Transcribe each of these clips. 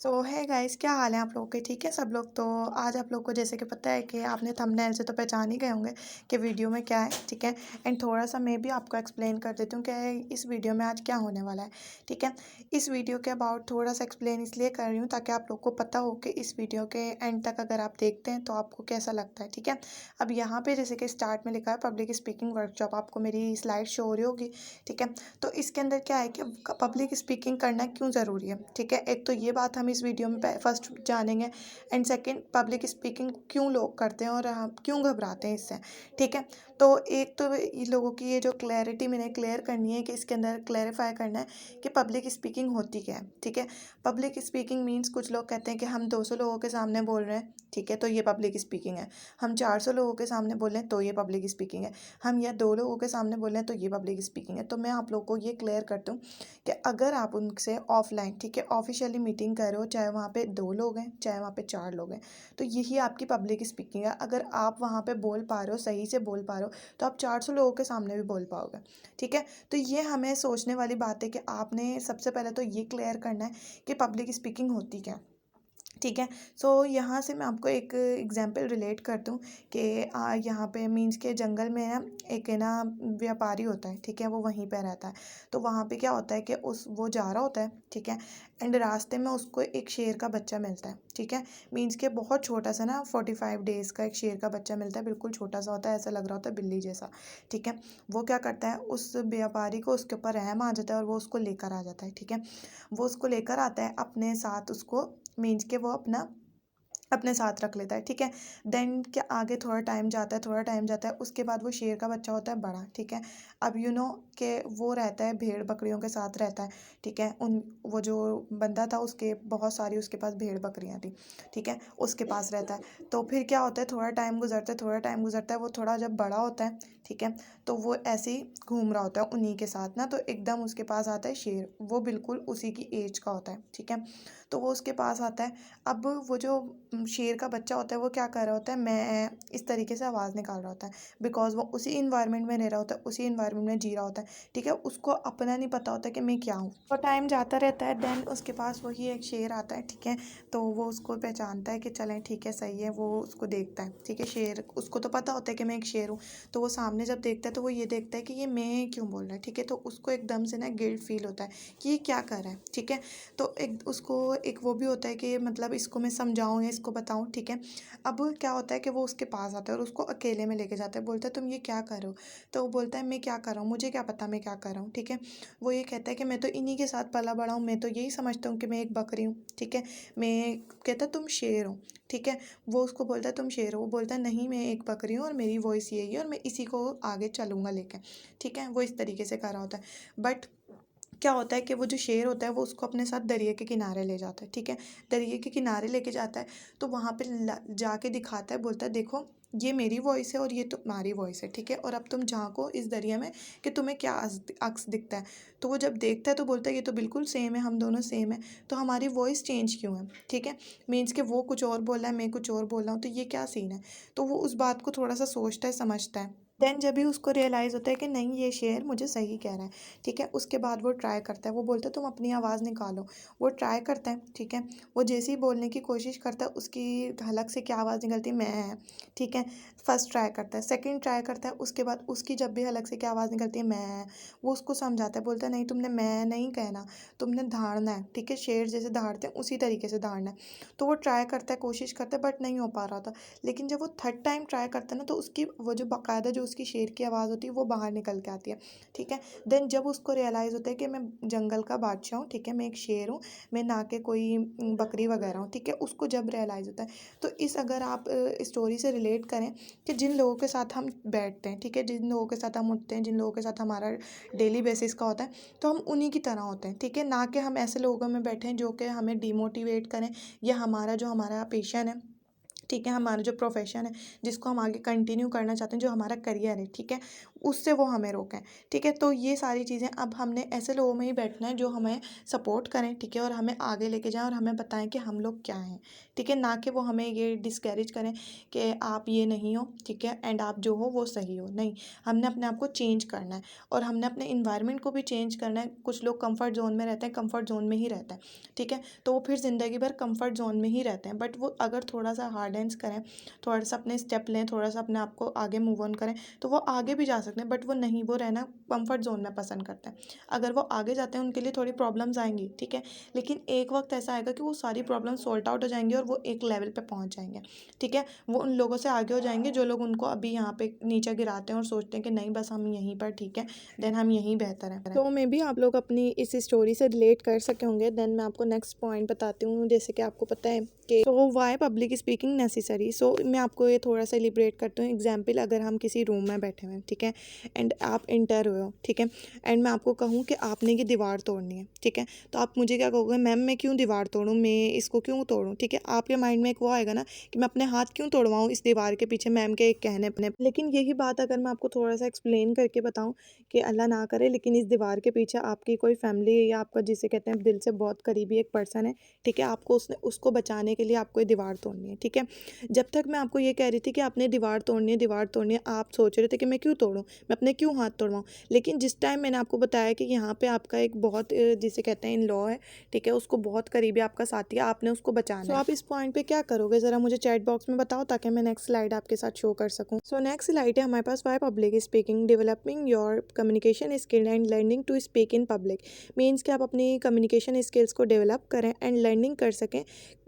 सो है गाइस, क्या हाल है आप लोगों के? ठीक है सब लोग। तो आज आप लोग को जैसे कि पता है कि आपने थंबनेल से तो पहचान ही गए होंगे कि वीडियो में क्या है। ठीक है। एंड थोड़ा सा मैं भी आपको एक्सप्लेन कर देती हूँ कि इस वीडियो में आज क्या होने वाला है। ठीक है। इस वीडियो के अबाउट थोड़ा सा एक्सप्लेन इसलिए कर रही हूँ ताकि आप लोग को पता हो कि इस वीडियो के एंड तक अगर आप देखते हैं तो आपको कैसा लगता है। ठीक है। अब यहाँ पे जैसे कि स्टार्ट में लिखा है पब्लिक स्पीकिंग वर्कशॉप, आपको मेरी स्लाइड शो हो रही होगी। ठीक है। तो इसके अंदर क्या है कि पब्लिक स्पीकिंग करना क्यों ज़रूरी है। ठीक है। एक तो ये बात हम इस वीडियो में फर्स्ट जानेंगे। एंड सेकंड, पब्लिक स्पीकिंग क्यों लोग करते हैं और हम क्यों घबराते हैं इससे। ठीक है। तो एक तो ये लोगों की ये जो क्लैरिटी मैंने क्लियर करनी है कि इसके अंदर क्लैरिफाई करना है कि पब्लिक स्पीकिंग होती क्या है। ठीक है। पब्लिक स्पीकिंग मीन्स कुछ लोग कहते हैं कि हम 200 लोगों के सामने बोल रहे हैं। ठीक है, तो ये पब्लिक स्पीकिंग है। हम 400 लोगों के सामने बोल रहे हैं तो ये पब्लिक स्पीकिंग है। हम या 2 लोगों के सामने बोल रहे हैं तो ये पब्लिक स्पीकिंग है। तो मैं आप लोग को ये क्लियर करता हूँ कि अगर आप उनसे ऑफलाइन, ठीक है, ऑफिशियली मीटिंग कर रहे हो, चाहे वहाँ पे 2 लोग हैं चाहे वहाँ पे 4 लोग हैं, तो यही आपकी पब्लिक स्पीकिंग है। अगर आप वहाँ पे बोल पा रहे हो, सही से बोल पा रहे हो, तो आप 400 लोगों के सामने भी बोल पाओगे। ठीक है। तो ये हमें सोचने वाली बात है कि आपने सबसे पहले तो ये क्लियर करना है कि पब्लिक स्पीकिंग होती क्या है। ठीक है। सो यहाँ से मैं आपको एक एग्जांपल रिलेट करती हूँ कि यहाँ पे मीन्स के जंगल में ना एक है ना व्यापारी होता है। ठीक है। वो वहीं पे रहता है। तो वहाँ पे क्या होता है कि उस वो जा रहा होता है। ठीक है। एंड रास्ते में उसको एक शेर का बच्चा मिलता है। ठीक है। मीन्स के बहुत छोटा सा ना 45 डेज़ का एक शेर का बच्चा मिलता है, बिल्कुल छोटा सा होता है, ऐसा लग रहा होता है बिल्ली जैसा। ठीक है। वो क्या करता है, उस व्यापारी को उसके ऊपर रहम आ जाता है और वो उसको लेकर आ जाता है। ठीक है। वो उसको लेकर आता है अपने साथ, उसको मीन्स के वो अपने साथ रख लेता है। ठीक है। देन क्या आगे थोड़ा टाइम जाता है, थोड़ा टाइम जाता है, उसके बाद वो शेर का बच्चा होता है बड़ा। ठीक है। अब कि वो रहता है भेड़ बकरियों के साथ रहता है। ठीक है। उन वो जो बंदा था उसके बहुत सारी उसके पास भेड़ बकरियां थी। ठीक है। उसके पास रहता है। तो फिर क्या होता है, थोड़ा टाइम गुजरता है, थोड़ा टाइम गुजरता है, वो थोड़ा जब बड़ा होता है। ठीक है। तो वो ऐसे ही घूम रहा होता है उन्हीं के साथ ना, तो एकदम उसके पास आता है शेर, वो बिल्कुल उसी की एज का होता है। ठीक है। तो वो उसके पास आता है। अब वो जो शेर का बच्चा होता है वो क्या कर रहा होता है, मैं इस तरीके से आवाज़ निकाल रहा होता है, बिकॉज़ वो उसी इन्वायरमेंट में रह रहा होता है, उसी इन्वायरमेंट में जी रहा होता है। ठीक है। उसको अपना नहीं पता होता कि मैं क्या हूँ। तो टाइम जाता रहता है, देन उसके पास वही एक शेर आता है। ठीक है। तो वो उसको पहचानता है कि चलें ठीक है सही है, वो उसको देखता है। ठीक है। शेर उसको तो पता होता है कि मैं एक शेर हूँ। तो वो सामने जब देखता है तो वो ये देखता है कि ये मैं क्यों बोल रहा है। ठीक है। तो उसको एकदम से ना गिल्ट फील होता है कि ये क्या कर रहा है। ठीक है। तो एक उसको एक वो भी होता है कि मतलब इसको मैं समझाऊँ या इसको बताऊँ। ठीक है। अब क्या होता है कि वो उसके पास आता है और उसको अकेले में लेके जाता है, बोलता है तुम ये क्या कर रहे हो। तो वो बोलता है मैं क्या कर रहा हूँ, मुझे क्या पता मैं क्या कर रहा हूँ। ठीक है। वो ये कहता है कि मैं तो इन्हीं के साथ पला बड़ा हूँ, मैं तो यही समझता हूँ कि मैं एक बकरी हूँ। ठीक है। मैं कहता है तुम शेर हो। ठीक है। वो उसको बोलता है तुम शेर हो, वो बोलता है नहीं मैं एक बकरी हूँ और मेरी वॉइस यही है और मैं इसी को आगे चलूँगा लेके। ठीक है। वो इस तरीके से कर रहा होता है। बट क्या होता है कि वो जो शेर होता है वो उसको अपने साथ दरिया के किनारे ले जाता है। ठीक है। दरिया के किनारे लेके जाता है। तो वहाँ पे जाके दिखाता है, बोलता है देखो ये मेरी वॉइस है और ये तुम्हारी वॉइस है। ठीक है। और अब तुम झांको इस दरिया में कि तुम्हें क्या अक्स दिखता है। तो वो जब देखता है तो बोलता है ये तो बिल्कुल सेम है, हम दोनों सेम है, तो हमारी वॉइस चेंज क्यों है। ठीक है। मीन्स कि वो कुछ और बोल रहा है, मैं कुछ और बोल रहा हूँ, तो ये क्या सीन है। तो वो उस बात को थोड़ा सा सोचता है, समझता है। देन जब भी उसको रियलाइज़ होता है कि नहीं ये शेर मुझे सही कह रहा है। ठीक है। उसके बाद वो ट्राई करता है, वो बोलता है तुम अपनी आवाज़ निकालो। वो ट्राई करता है। ठीक है। वो जैसे ही बोलने की कोशिश करता है उसकी हलक से क्या आवाज़ निकलती है, मैं है। ठीक है। फर्स्ट ट्राई करता है, सेकंड ट्राई करता है, उसके बाद उसकी जब भी हलक से क्या आवाज़ निकलती है, मैं है। वो उसको समझाता है, बोलता है नहीं तुमने मैं नहीं कहना, तुमने दहाड़ना है। ठीक है। शेर जैसे दहाड़ते हैं उसी तरीके से दहाड़ना है। तो वो ट्राई करता है, कोशिश करता है, बट नहीं हो पा रहा था। लेकिन जब वो थर्ड टाइम ट्राई करता है ना तो उसकी वो जो बाकायदा जो उसकी शेर की आवाज़ होती है वो बाहर निकल के आती है। ठीक है। देन जब उसको रियलाइज़ होता है कि मैं जंगल का बादशाह हूँ। ठीक है। मैं एक शेर हूँ, मैं ना कि कोई बकरी वगैरह हूँ। ठीक है। उसको जब रियलाइज़ होता है तो इस अगर आप स्टोरी से रिलेट करें कि जिन लोगों के साथ हम बैठते हैं, ठीक है, जिन लोगों के साथ हम उठते हैं, जिन लोगों के साथ हमारा डेली बेसिस का होता है, तो हम उन्हीं की तरह होते हैं। ठीक है। ना कि हम ऐसे लोगों में बैठें जो कि हमें डिमोटिवेट करें या हमारा पैशन है। ठीक है। हमारा जो प्रोफेशन है जिसको हम आगे कंटिन्यू करना चाहते हैं, जो हमारा करियर है। ठीक है। उससे वो हमें रोकें, ठीक है। तो ये सारी चीज़ें अब हमने ऐसे लोगों में ही बैठना है जो हमें सपोर्ट करें, ठीक है, और हमें आगे लेके जाएं और हमें बताएं कि हम लोग क्या हैं, ठीक है, ना कि वो हमें ये डिस्करेज करें कि आप ये नहीं हो, ठीक है, एंड आप जो हो वो सही हो। नहीं, हमने अपने आप को चेंज करना है और हमने अपने इन्वायरमेंट को भी चेंज करना है। कुछ लोग कंफर्ट जोन में रहते हैं, कंफर्ट जोन में ही रहते हैं, ठीक है, तो वो फिर ज़िंदगी भर कंफर्ट जोन में ही रहते हैं। बट वो अगर थोड़ा सा हार्डेंस करें, थोड़ा सा अपने स्टेप लें, थोड़ा सा अपने आप को आगे मूव ऑन करें, तो वो आगे भी जा सकते हैं। बट वो नहीं, वो रहना कंफर्ट जोन में पसंद करते हैं। अगर वो आगे जाते हैं उनके लिए थोड़ी प्रॉब्लम्स आएंगी, ठीक है, लेकिन एक वक्त ऐसा आएगा कि वो सारी प्रॉब्लम सॉल्ट आउट हो जाएंगी और वो एक लेवल पे पहुंच जाएंगे, ठीक है। वो उन लोगों से आगे हो जाएंगे जो लोग उनको अभी यहाँ पे नीचे गिराते हैं और सोचते हैं कि नहीं बस हम यहीं पर ठीक है, देन हम यहीं बेहतर हैं। तो मे बी आप लोग अपनी इस स्टोरी से रिलेट कर सके होंगे। देन मैं आपको नेक्स्ट पॉइंट बताती हूँ। जैसे कि आपको पता है कि तो वाई पब्लिक स्पीकिंग नेसेसरी। सो मैं आपको ये थोड़ा सा एलिब्रेट करती हूँ। एग्जाम्पल, अगर हम किसी रूम में बैठे हुए हैं, ठीक है, एंड आप इंटर हुए हो, ठीक है, एंड मैं आपको कहूँ कि आपने ये दीवार तोड़नी है, ठीक है, तो आप मुझे क्या कहोगे, मैम मैं क्यों दीवार तोड़ूँ, मैं इसको क्यों तोड़ूँ, ठीक है। आपके माइंड में एक वो आएगा ना कि मैं अपने हाथ क्यों तोड़वाऊँ इस दीवार के पीछे मैम के एक कहने पे। लेकिन यही बात अगर मैं आपको थोड़ा सा एक्सप्लेन करके बताऊँ कि अल्लाह ना करे लेकिन इस दीवार के पीछे आपकी कोई फैमिली या आपका जिसे कहते हैं दिल से बहुत करीबी एक पर्सन है, ठीक है, आपको उसको बचाने के लिए आपको ये दीवार तोड़नी है, ठीक है। जब तक मैं आपको ये कह रही थी कि आपने दीवार तोड़नी है, दीवार तोड़नी है, आप सोच रहे थे कि मैं क्यों तोड़ूं, मैं अपने क्यों हाथ तोड़वाऊं। लेकिन जिस टाइम मैंने आपको बताया कि यहाँ पे आपका एक बहुत जिसे कहते हैं इन लॉ है, ठीक है, उसको बहुत करीबी आपका साथी है, आपने उसको बचाना है। तो आप इस पॉइंट पे क्या करोगे, ज़रा मुझे चैट बॉक्स में बताओ ताकि मैं नेक्स्ट स्लाइड आपके साथ शो कर सकूँ। सो नेक्स्ट स्लाइड है हमारे पास, why public speaking developing your communication skill and learning to speak in public. Means कि आप अपनी कम्युनिकेशन स्किल्स को डेवलप करें एंड लर्निंग कर सकें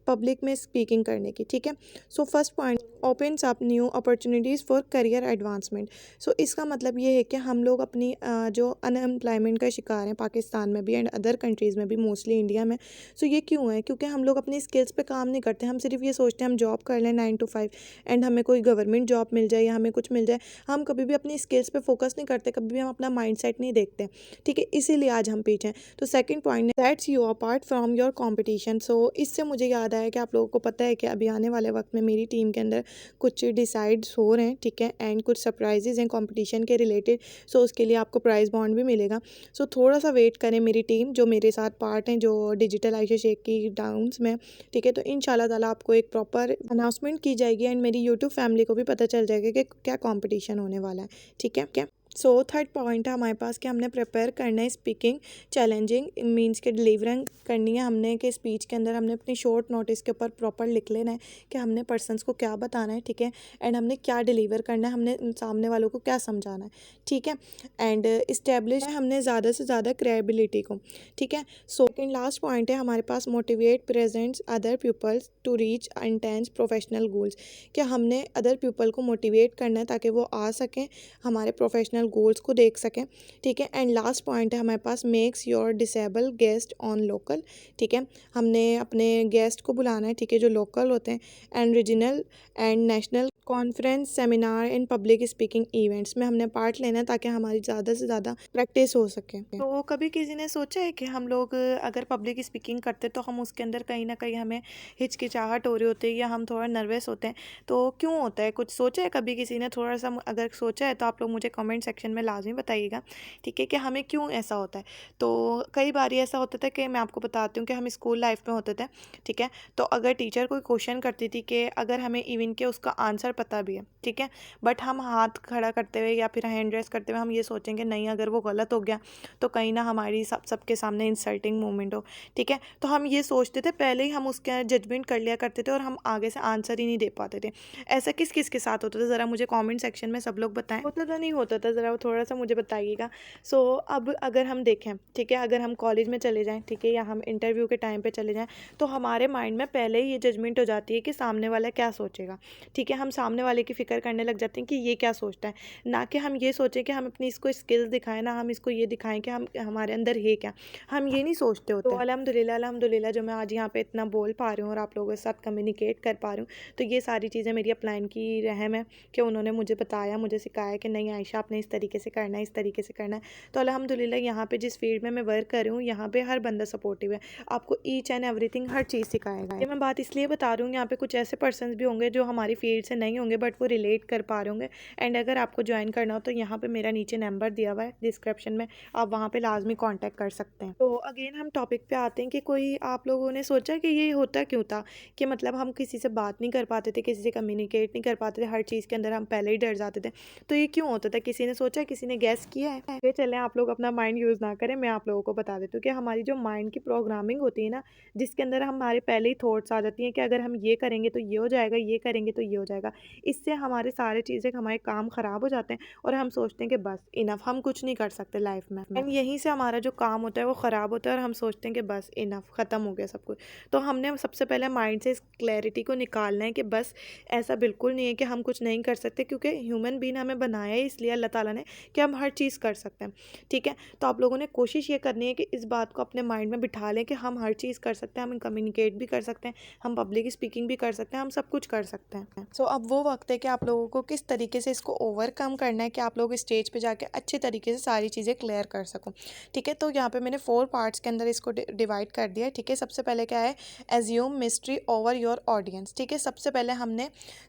पब्लिक में स्पीकिंग करने की, ठीक है। So first point, opens up new opportunities for career advancement. So इसका मतलब ये है कि हम लोग अपनी जो अनएम्प्लॉयमेंट का शिकार हैं पाकिस्तान में भी एंड अदर कंट्रीज़ में भी, मोस्टली इंडिया में। सो ये क्यों है, क्योंकि हम लोग अपनी स्किल्स पे काम नहीं करते। हम सिर्फ ये सोचते हैं हम जॉब कर लें 9 to 5 एंड हमें कोई गवर्नमेंट जॉब मिल जाए या हमें कुछ मिल जाए। हम कभी भी अपनी स्किल्स पे फोकस नहीं करते, कभी भी हम अपना माइंड सेट नहीं देखते, ठीक है, इसीलिए आज हम पीछे हैं। तो second point, that's you apart from your competition. So इससे मुझे याद आया कि आप लोगों को पता है कि अभी आने वाले वक्त में मेरी टीम के अंदर कुछ डिसाइड्स हो रहे हैं, ठीक है, एंड कुछ सरप्राइजेज हैं कंपटीशन के रिलेटेड। सो उसके लिए आपको प्राइज़ बॉन्ड भी मिलेगा। सो थोड़ा सा वेट करें, मेरी टीम जो मेरे साथ पार्ट हैं जो डिजिटल आयशा शेख की डाउन्स में, ठीक है, तो इंशाल्लाह ताला आपको एक प्रॉपर अनाउंसमेंट की जाएगी एंड मेरी यूट्यूब फैमिली को भी पता चल जाएगा कि क्या कॉम्पिटिशन होने वाला है, ठीक है क्या। सो थर्ड पॉइंट है हमारे पास कि हमने प्रिपेयर करना है स्पीकिंग चैलेंजिंग मीन्स के डिलीवरिंग करनी है हमने, कि स्पीच के अंदर हमने अपनी शॉर्ट नोटिस के ऊपर प्रॉपर लिख लेना है कि हमने पर्सनस को क्या बताना है, ठीक है, एंड हमने क्या डिलीवर करना है, हमने सामने वालों को क्या समझाना है, ठीक है, एंड इस्टेब्लिश है हमने ज़्यादा से ज़्यादा क्रेडिबिलिटी को, ठीक है। सो सेकंड लास्ट पॉइंट है हमारे पास, motivate presents other peoples to reach intense professional goals. क्या हमने अदर पीपल को मोटिवेट करना है ताकि वो आ सकें हमारे प्रोफेशनल गोल्स को देख सकें, ठीक है। एंड लास्ट पॉइंट है हमारे पास, makes your disable guest on local, ठीक है, हमने अपने गेस्ट को बुलाना है, ठीक है, जो लोकल होते हैं, and regional and national conference seminar in public speaking events में हमने पार्ट लेना है ताकि हमारी ज़्यादा से ज़्यादा प्रैक्टिस हो सके। तो कभी किसी ने सोचा है कि हम लोग अगर पब्लिक स्पीकिंग करते तो हम उसके अंदर कहीं ना कहीं हमें हिचकिचाहट हो रही होती है या हम थोड़ा नर्वस होते हैं, तो क्यों होता है, कुछ सोचा है कभी किसी ने थोड़ा सा? अगर सोचा है तो आप लोग मुझे कमेंट सेक्शन में लाजमी बताइएगा, ठीक है, कि हमें क्यों ऐसा होता है। तो कई बार ऐसा होता था कि मैं आपको बताती हूँ कि हम स्कूल लाइफ में होते थे, ठीक है, तो अगर टीचर कोई क्वेश्चन करती थी कि अगर हमें इवन के उसका आंसर पता भी है, ठीक है, बट हम हाथ खड़ा करते हुए या फिर हैंड रेस करते हुए हम ये सोचेंगे नहीं अगर वो गलत हो गया तो कहीं ना हमारी सबके सामने इंसल्टिंग मोमेंट हो, ठीक है, तो हम ये सोचते थे, पहले ही हम उसके जजमेंट कर लिया करते थे और हम आगे से आंसर ही नहीं दे पाते थे। ऐसा किस किस के साथ होता था, ज़रा मुझे कमेंट सेक्शन में सब लोग बताएं, होता था नहीं होता था, ज़रा थोड़ा सा मुझे बताइएगा। सो अब अगर हम देखें, ठीक है, अगर हम कॉलेज में चले जाएँ, ठीक है, या हम इंटरव्यू के टाइम पर चले जाएँ, तो हमारे माइंड में पहले ही ये जजमेंट हो जाती है कि सामने वाला क्या सोचेगा, ठीक है, हम सामने वाले की फ़िक्र करने लग जाते हैं कि ये क्या सोचता है, ना कि हम ये सोचें कि हम अपनी इसको स्किल्स दिखाएं, ना हम इसको ये दिखाएं कि हम हमारे अंदर है क्या, हम ये नहीं सोचते होते। तो अल्हम्दुलिल्लाह जो मैं आज यहाँ पे इतना बोल पा रही हूँ और आप लोगों के साथ कम्युनिकेट कर पा रही हूँ, तो ये सारी चीज़ें मेरी अपलाइन की रहम है कि उन्होंने मुझे बताया, मुझे सिखाया कि नहीं आयशा आपने इस तरीके से करना है, इस तरीके से करना है। तो अल्हम्दुलिल्लाह यहाँ पे जिस फील्ड में मैं वर्क कर रही हूँ यहाँ पे हर बंदा सपोर्टिव है, आपको ईच एंड एवरीथिंग हर चीज़ सिखाएगा। ये मैं बात इसलिए बता रही हूँ, यहाँ पे कुछ ऐसे पर्सन भी होंगे जो हमारी फील्ड से नहीं नहीं होंगे बट वो रिलेट कर पा रहे होंगे। एंड अगर आपको ज्वाइन करना हो तो यहाँ पे मेरा नीचे नंबर दिया हुआ है डिस्क्रिप्शन में, आप वहाँ पे लाजमी कांटेक्ट कर सकते हैं। तो अगेन हम टॉपिक पे आते हैं कि कोई आप लोगों ने सोचा कि ये होता क्यों था, कि मतलब हम किसी से बात नहीं कर पाते थे, किसी से कम्युनिकेट नहीं कर पाते थे, हर चीज़ के अंदर हम पहले ही डर जाते थे। तो ये क्यों होता था, किसी ने सोचा, किसी ने गैस किया है? ये चलें, आप लोग अपना माइंड यूज़ ना करें, मैं आप लोगों को बता देती हूँ कि हमारी जो माइंड की प्रोग्रामिंग होती है ना, जिसके अंदर हमारे पहले ही थॉट्स आ जाती हैं कि अगर हम ये करेंगे तो ये हो जाएगा, ये करेंगे तो ये हो जाएगा। इससे हमारे सारे चीज़ें, हमारे काम ख़राब हो जाते हैं और हम सोचते हैं कि बस इनफ, हम कुछ नहीं कर सकते लाइफ में। एंड यहीं से हमारा जो काम होता है वो ख़राब होता है और हम सोचते हैं कि बस इनफ, ख़त्म हो गया सब कुछ। तो हमने सबसे पहले माइंड से इस क्लैरिटी को निकालना है कि बस ऐसा बिल्कुल नहीं है कि हम कुछ नहीं कर सकते, क्योंकि ह्यूमन बीइंग हमें बनाया है इसलिए अल्लाह ताला ने कि हम हर चीज़ कर सकते हैं। ठीक है, तो आप लोगों ने कोशिश ये करनी है कि इस बात को अपने माइंड में बिठा लें कि हम हर चीज़ कर सकते हैं, हम कम्युनिकेट भी कर सकते हैं, हम पब्लिक स्पीकिंग भी कर सकते हैं, हम सब कुछ कर सकते हैं। सो अब वो वक्त है कि आप लोगों को किस तरीके से इसको ओवरकम करना है कि आप लोग स्टेज पे जाके अच्छे तरीके से सारी चीज़ें क्लियर कर सको। ठीक है, तो यहाँ पे मैंने 4 पार्ट्स के अंदर इसको डिवाइड कर दिया है। ठीक है, सबसे पहले क्या है, assume mystery over your audience. ठीक है, सबसे पहले हमने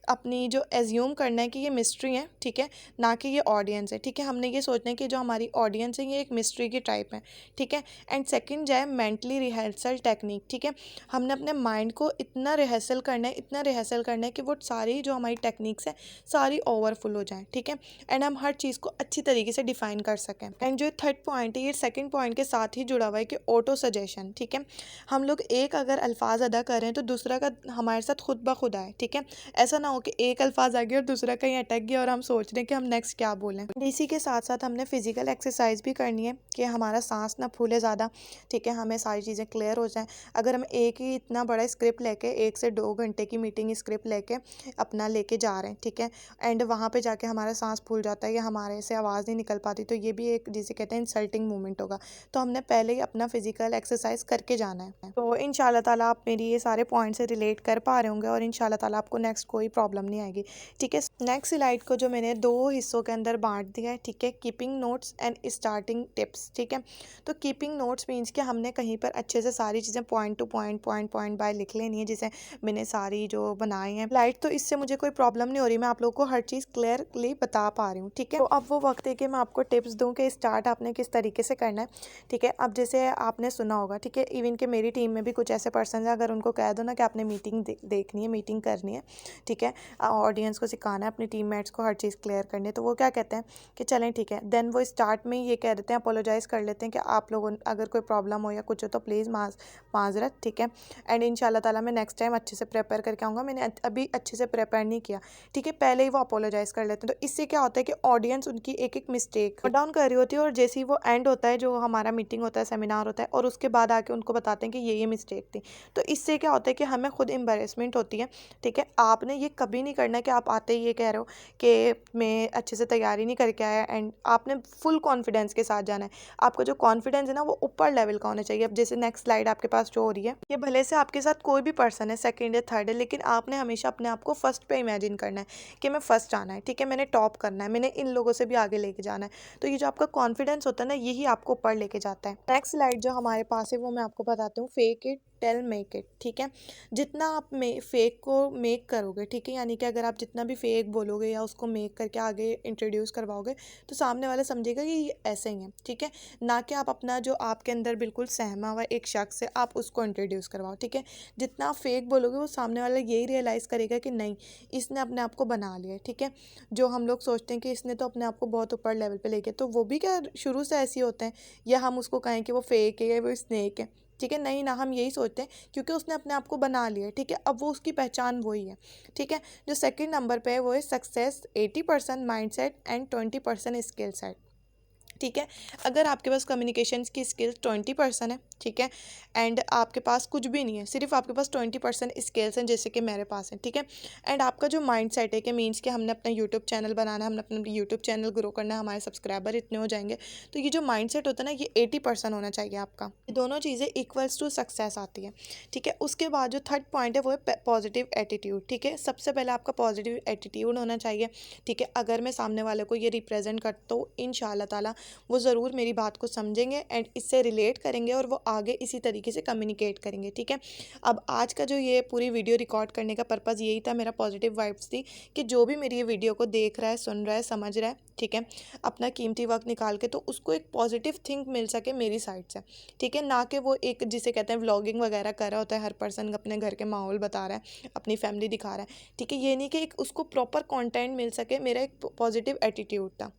अपनी जो एज्यूम करना है कि ये मिस्ट्री है, ठीक है, ना कि ये ऑडियंस है। ठीक है, हमने ये सोचना है कि जो हमारी ऑडियंस है ये एक मिस्ट्री की टाइप है। ठीक है, एंड सेकंड जो है मेंटली रिहर्सल टेक्निक। ठीक है, हमने अपने माइंड को इतना रिहर्सल करना है, इतना रिहर्सल करना है कि वो सारी जो हमारी टेक्निक्स है सारी ओवरफुल हो जाएं। ठीक है, एंड हम हर चीज़ को अच्छी तरीके से डिफाइन कर सकें। एंड जो थर्ड पॉइंट है ये सेकंड पॉइंट के साथ ही जुड़ा हुआ है कि ऑटो सजेशन। ठीक है, हम लोग एक अगर अल्फाज अदा कर रहे हैं तो दूसरा का हमारे साथ खुद ब खुद आए। ठीक है, ऐसा ना हो कि एक अल्फाज आ गया और दूसरा कहीं अटक गया और हम सोच रहे हैं कि हम नेक्स्ट क्या बोलें। इसी के साथ साथ हमने फिजिकल एक्सरसाइज भी करनी है कि हमारा सांस ना फूले ज़्यादा। ठीक है, हमें सारी चीज़ें क्लियर हो जाएं। अगर हम एक ही इतना बड़ा स्क्रिप्ट लेके 1 से 2 घंटे की मीटिंग स्क्रिप्ट लेके अपना लेके जा रहे हैं, ठीक है, एंड वहाँ पे जाके हमारा सांस फूल जाता है या हमारे से आवाज़ नहीं निकल पाती, तो ये भी एक जिसे कहते हैं इंसल्टिंग मोमेंट होगा। तो हमने पहले ही अपना फिजिकल एक्सरसाइज करके जाना है। तो इंशाल्लाह ताला आप मेरी ये सारे पॉइंट से रिलेट कर पा रहे होंगे और इंशाल्लाह ताला आपको नेक्स्ट कोई प्रॉब्लम नहीं आएगी। ठीक है, नेक्स्ट स्लाइड को जो मैंने 2 हिस्सों के अंदर बांट दिया है। ठीक है, keeping notes and starting tips. ठीक है, तो कीपिंग नोट्स मीन्स कि हमने कहीं पर अच्छे से सारी चीज़ें point two point, point by लिख लेनी है, जिसे मैंने सारी जो बनाई हैं स्लाइड। तो इससे मुझे कोई प्रॉब्लम नहीं हो रही, मैं आप लोगों को हर चीज़ क्लियरली बता पा रही हूँ। ठीक है, तो अब वो वक्त है कि मैं आपको टिप्स दूँ कि स्टार्ट आपने किस तरीके से करना है। ठीक है, अब जैसे आपने सुना होगा, ठीक है, इवन कि मेरी टीम में भी कुछ ऐसे पर्सन हैं, अगर उनको कह दो ना कि आपने मीटिंग देखनी है, मीटिंग करनी है, ठीक है, ऑडियंस को सिखाना है, अपनी टीममेट्स को हर चीज़ क्लियर करनी है, तो वो क्या कहते हैं कि चलें ठीक है, देन वो स्टार्ट में ये कह देते हैं, अपोलोजाइज़ कर लेते हैं कि आप लोगों अगर कोई प्रॉब्लम हो या कुछ हो तो प्लीज़ माजरत। ठीक है, एंड इंशाल्लाह ताला मैं नेक्स्ट टाइम अच्छे से प्रिपेयर करके आऊँगा, मैंने अभी अच्छे से प्रिपेयर नहीं किया। ठीक है, पहले ही वो अपोलोजाइज़ कर लेते हैं। तो इससे क्या होता है कि ऑडियंस उनकी एक एक मिस्टेक नोट डाउन कर रही होती है और जैसे ही वो एंड होता है, जो हमारा मीटिंग होता है, सेमिनार होता है, और उसके बाद आके उनको बताते हैं कि ये मिस्टेक थी। तो इससे क्या होता है कि हमें खुद एम्बैरेसमेंट होती है। ठीक है, आपने ये कभी नहीं करना कि आप आते ही ये कह रहे हो कि मैं अच्छे से तैयारी नहीं करके आया, एंड आपने फुल कॉन्फिडेंस के साथ जाना है। आपका जो कॉन्फिडेंस है ना वो ऊपर लेवल का होना चाहिए। अब जैसे नेक्स्ट स्लाइड आपके पास शो हो रही है, ये भले से आपके साथ कोई भी पर्सन है, सेकंड या थर्ड है, लेकिन आपने हमेशा अपने आप को फर्स्ट पे इमेजिन करना है कि मैं फर्स्ट आना है। ठीक है, मैंने टॉप करना है, मैंने इन लोगों से भी आगे लेके जाना है। तो ये जो आपका कॉन्फिडेंस होता है ना, यही आपको ऊपर लेके जाता है। नेक्स्ट स्लाइड जो हमारे पास है वो मैं आपको बताती हूँ, fake it till make it. ठीक है, जितना आप फेक को मेक करोगे, ठीक है, यानी कि अगर आप जितना भी फेक बोलोगे या उसको मेक करके आगे इंट्रोड्यूस करवाओगे तो सामने वाला समझेगा कि ये ऐसे ही है। ठीक है, ना कि आप अपना जो आपके अंदर बिल्कुल सहमा हुआ एक शख्स है आप उसको इंट्रोड्यूस करवाओ। ठीक है, जितना आप फेक बोलोगे वो सामने वाला यही रियलाइज़ करेगा कि नहीं, इसने अपने आप को बना लिया है। ठीक है, जो हम लोग सोचते हैं कि इसने तो अपने आप को बहुत ऊपर लेवल पे लेके, तो वो भी क्या शुरू से ऐसे ही होते हैं, या हम उसको कहें कि वो फेक है या वो स्नेक है। ठीक है, नहीं ना, हम यही सोचते हैं क्योंकि उसने अपने आप को बना लिया है। ठीक है, अब वो उसकी पहचान वही है। ठीक है, जो सेकंड नंबर पे है वो है success 80% mindset and 20% skill set. ठीक है, अगर आपके पास कम्युनिकेशन की स्किल्स 20% है, ठीक है, एंड आपके पास कुछ भी नहीं है, सिर्फ आपके पास 20% स्किल्स हैं, जैसे कि मेरे पास है। ठीक है, एंड आपका जो माइंड सेट है कि मीन्स कि हमने अपना यूट्यूब चैनल बनाना है, हमने अपना यूट्यूब चैनल ग्रो करना है, हमारे सब्सक्राइबर इतने हो जाएंगे, तो ये जो माइंड सेट होता है ना, ये 80% होना चाहिए आपका। ये दोनों चीज़ें इक्वल्स टू सक्सेस आती है। ठीक है, उसके बाद जो थर्ड पॉइंट है वो है पॉजिटिव एटीट्यूड। ठीक है, सबसे पहले आपका पॉजिटिव एटीट्यूड होना चाहिए। ठीक है, अगर मैं सामने वाले को ये रिप्रेजेंट करता हूँ, इंशाल्लाह ताला वो ज़रूर मेरी बात को समझेंगे एंड इससे रिलेट करेंगे और वो आगे इसी तरीके से कम्युनिकेट करेंगे, ठीक है। अब आज का जो ये पूरी वीडियो रिकॉर्ड करने का पर्पज़ यही था, मेरा पॉजिटिव वाइब्स थी कि जो भी मेरी ये वीडियो को देख रहा है, सुन रहा है, समझ रहा है, ठीक है, अपना कीमती वक्त निकाल के, तो उसको एक पॉजिटिव थिंक मिल सके मेरी साइड से, ठीक है। ना कि वो एक जिसे कहते हैं व्लॉगिंग वगैरह कर रहा होता है, हर पर्सन अपने घर के माहौल बता रहा है, अपनी फैमिली दिखा रहा है, ठीक है। ये नहीं कि एक उसको प्रॉपर कंटेंट मिल सके, मेरा एक पॉजिटिव एटीट्यूड था,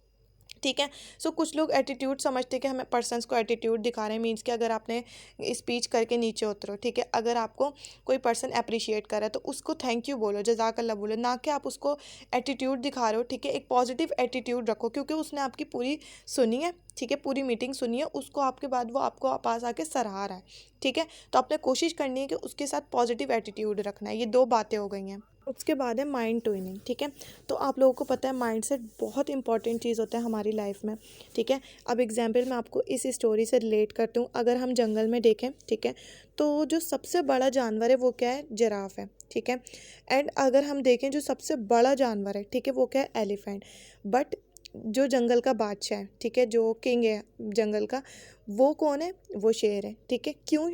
ठीक है। सो कुछ लोग एटीट्यूड समझते हैं कि हमें पर्सन्स को एटीट्यूड दिखा रहे हैं, मीन्स कि अगर आपने स्पीच करके नीचे उतरो, ठीक है, अगर आपको कोई पर्सन अप्रिशिएट कर रहा है तो उसको थैंक यू बोलो, जज़ाकल्लाह बोलो, ना कि आप उसको एटीट्यूड दिखा रहे हो, ठीक है। एक पॉजिटिव एटीट्यूड रखो क्योंकि उसने आपकी पूरी सुनी है, ठीक है, पूरी मीटिंग सुनी है, उसको आपके बाद वो आपको पास आके सराहा रहा है, ठीक है। तो आपने कोशिश करनी है कि उसके साथ पॉजिटिव एटीट्यूड रखना है। ये दो बातें हो गई हैं। उसके बाद है माइंड ट्यूनिंग, ठीक है। तो आप लोगों को पता है माइंडसेट बहुत इंपॉर्टेंट चीज़ होता है हमारी लाइफ में, ठीक है। अब एग्जांपल मैं आपको इस स्टोरी से रिलेट करती हूँ। अगर हम जंगल में देखें, ठीक है, तो जो सबसे बड़ा जानवर है वो क्या है, जिराफ है, ठीक है। एंड अगर हम देखें जो सबसे बड़ा जानवर है, ठीक है, वो क्या है, एलिफेंट। बट जो जंगल का बादशाह है, ठीक है, जो किंग है जंगल का, वो कौन है, वो शेर है, ठीक है। क्यों?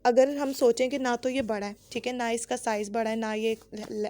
अगर हम सोचें कि ना तो ये बड़ा है, ठीक है, ना इसका साइज़ बड़ा है, ना ये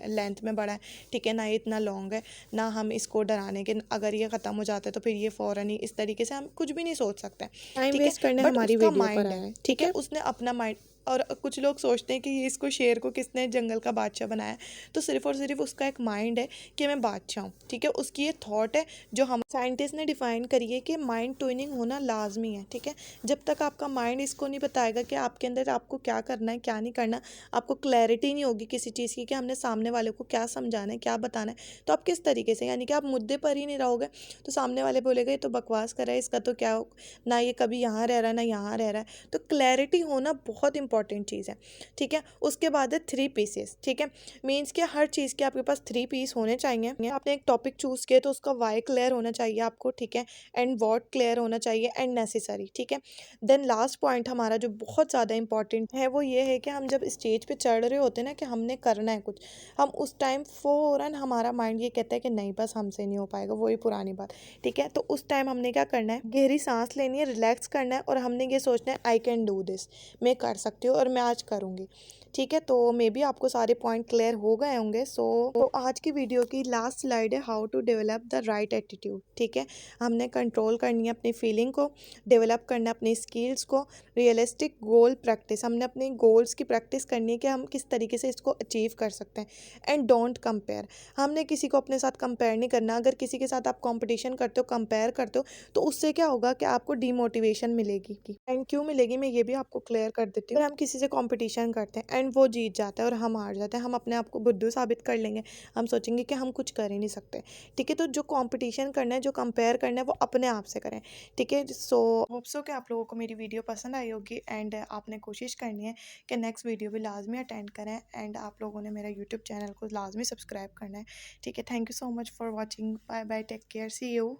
लेंथ में बड़ा है, ठीक है, ना ये इतना लॉन्ग है, ना हम इसको डराने के अगर ये ख़त्म हो जाता है तो फिर ये फ़ौरन ही इस तरीके से हम कुछ भी नहीं सोच सकते, टाइम ठीक है। वेस्ट करने बट हमारी उसका वीडियो पर माइंड आया है, है, ठीक ठीक है, है। उसने अपना माइंड। और कुछ लोग सोचते हैं कि ये इसको शेर को किसने जंगल का बादशाह बनाया, तो सिर्फ और सिर्फ उसका एक माइंड है कि मैं बादशाह हूँ, ठीक है। उसकी ये थॉट है जो हम साइंटिस्ट ने डिफाइन करी है कि माइंड ट्यूनिंग होना लाजमी है, ठीक है। जब तक आपका माइंड इसको नहीं बताएगा कि आपके अंदर आपको क्या करना है क्या नहीं करना, आपको क्लैरिटी नहीं होगी किसी चीज़ की कि हमने सामने वाले को क्या समझाना है क्या बताना है, तो आप किस तरीके से, यानी कि आप मुद्दे पर ही नहीं रहोगे, तो सामने वाले बोलेगा ये तो बकवास कर रहा है, इसका तो क्या ना ये कभी यहाँ रह रहा है ना यहाँ रह रहा है। तो क्लैरिटी होना बहुत इंपॉर्टेंट चीज़ है, ठीक है। उसके बाद है 3 पीसेस, ठीक है। मीन्स कि हर चीज़ के आपके पास 3 पीस होने चाहिए। आपने एक टॉपिक चूज़ किया तो उसका वाई क्लियर होना चाहिए आपको, ठीक है, एंड वॉट क्लियर होना चाहिए एंड नेसेसरी, ठीक है। देन लास्ट पॉइंट हमारा जो बहुत ज़्यादा इंपॉर्टेंट है वो ये है कि हम जब स्टेज पे चढ़ रहे होते हैं ना कि हमने करना है कुछ, हम उस टाइम फ़ौरन हमारा माइंड ये कहता है कि नहीं बस हमसे नहीं हो पाएगा, वही पुरानी बात, ठीक है। तो उस टाइम हमने क्या करना है, गहरी सांस लेनी है, रिलैक्स करना है और हमने ये सोचना है आई कैन डू दिस, मैं कर सकती हूँ और मैं आज करूँगी, ठीक है। तो मे बी आपको सारे पॉइंट क्लियर हो गए होंगे। तो आज की वीडियो की लास्ट स्लाइड है how to develop the right attitude, ठीक है। हमने कंट्रोल करनी है अपनी फीलिंग को, डेवलप करना है अपनी स्किल्स को, रियलिस्टिक गोल प्रैक्टिस, हमने अपने गोल्स की प्रैक्टिस करनी है कि हम किस तरीके से इसको अचीव कर सकते हैं। एंड डोंट कंपेयर, हमने किसी को अपने साथ कंपेयर नहीं करना। अगर किसी के साथ आप कंपटीशन करते हो, कंपेयर करते हो, तो उससे क्या होगा कि आपको डीमोटिवेशन मिलेगी। एंड क्यों मिलेगी मैं ये भी आपको क्लियर कर देती हूँ। अगर हम किसी से कंपटीशन करते हैं एंड वो जीत जाता है और हम हार जाते हैं, हम अपने आप को बुद्धू साबित कर लेंगे, हम सोचेंगे कि हम कुछ कर ही नहीं सकते, ठीक है। तो जो कंपटीशन करना है, जो कंपेयर करना है, वो अपने आप से करें, ठीक है। सो होप सो कि आप लोगों को मेरी वीडियो पसंद आई होगी एंड आपने कोशिश करनी है कि नेक्स्ट वीडियो भी लाजमी अटेंड करें एंड आप लोगों ने मेरा यूट्यूब चैनल को लाजमी सब्सक्राइब करना है, ठीक है। Thank you so much for watching, bye bye, take care, see you.